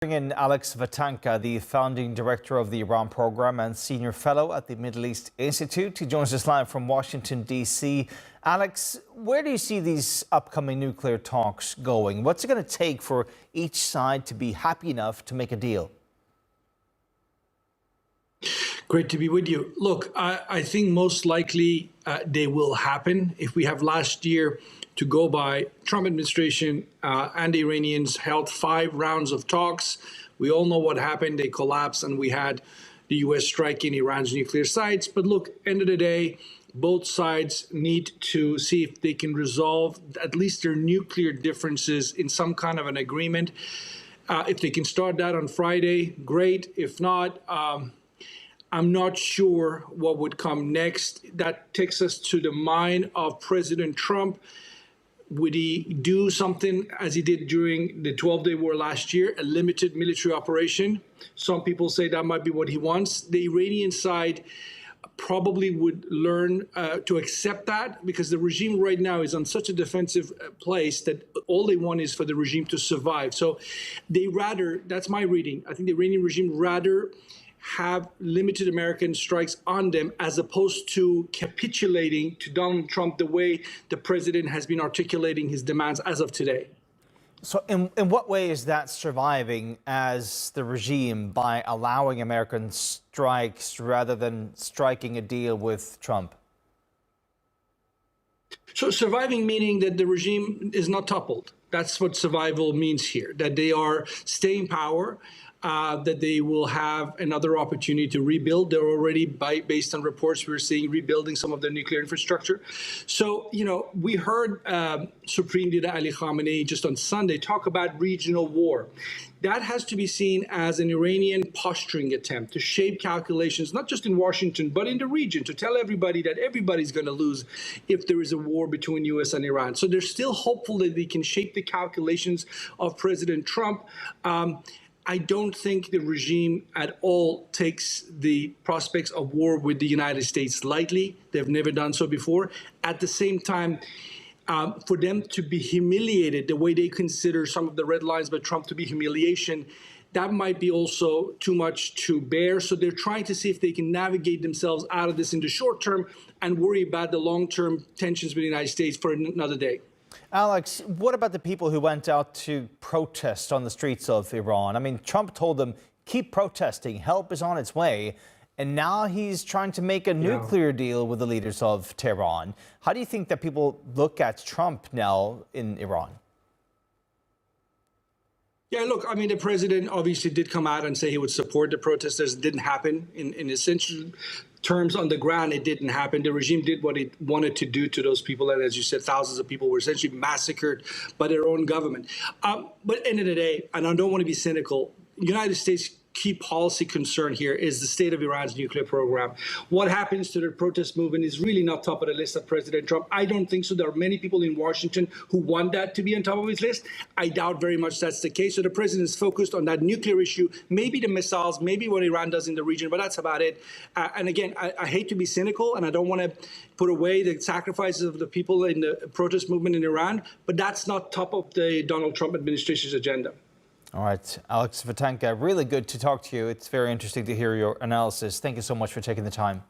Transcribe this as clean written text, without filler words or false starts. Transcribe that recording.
Bring in Alex Vatanka, the founding director of the Iran program and senior fellow at the Middle East Institute. He joins us live from Washington, D.C. Alex, where do you see these upcoming nuclear talks going? What's it going to take for each side to be happy enough to make a deal? Great to be with you. Look, I think most likely they will happen. If we have last year to go by, Trump administration and the Iranians held 5 rounds of talks. We all know what happened. They collapsed and we had the U.S. striking Iran's nuclear sites. But look, end of the day, both sides need to see if they can resolve at least their nuclear differences in some kind of an agreement. If they can start that on Friday, great. If not, I'm not sure what would come next. That takes us to the mind of President Trump. Would he do something as he did during the 12-day war last year, a limited military operation? Some people say that might be what he wants. The Iranian side probably would learn to accept that, because the regime right now is on such a defensive place that all they want is for the regime to survive. So they rather, that's my reading, I think the Iranian regime rather have limited American strikes on them as opposed to capitulating to Donald Trump the way the president has been articulating his demands as of today. So in what way is that surviving as the regime, by allowing American strikes rather than striking a deal with Trump? So surviving meaning that the regime is not toppled. That's what survival means here, that they are staying in power, that they will have another opportunity to rebuild. They're already, based on reports we're seeing, rebuilding some of their nuclear infrastructure. So, we heard Supreme Leader Ali Khamenei just on Sunday talk about regional war. That has to be seen as an Iranian posturing attempt to shape calculations, not just in Washington, but in the region, to tell everybody that everybody's going to lose if there is a war between U.S. and Iran. So they're still hopeful that they can shape the calculations of President Trump. I don't think the regime at all takes the prospects of war with the United States lightly. They've never done so before. At the same time, for them to be humiliated the way they consider some of the red lines by Trump to be humiliation, that might be also too much to bear. So they're trying to see if they can navigate themselves out of this in the short term and worry about the long-term tensions with the United States for another day. Alex, what about the people who went out to protest on the streets of Iran? I mean, Trump told them, keep protesting, help is on its way. And now he's trying to make a nuclear deal with the leaders of Tehran. How do you think that people look at Trump now in Iran? Yeah, look, I mean, the president obviously did come out and say he would support the protesters. It didn't happen. In essential terms, on the ground, it didn't happen. The regime did what it wanted to do to those people. And as you said, thousands of people were essentially massacred by their own government. But at the end of the day, and I don't want to be cynical, the United States' key policy concern here is the state of Iran's nuclear program. What happens to the protest movement is really not top of the list of President Trump. I don't think so. There are many people in Washington who want that to be on top of his list. I doubt very much that's the case. So the president is focused on that nuclear issue, maybe the missiles, maybe what Iran does in the region, but that's about it. And again, I hate to be cynical, and I don't want to put away the sacrifices of the people in the protest movement in Iran, but that's not top of the Donald Trump administration's agenda. All right, Alex Vatanka, really good to talk to you. It's very interesting to hear your analysis. Thank you so much for taking the time.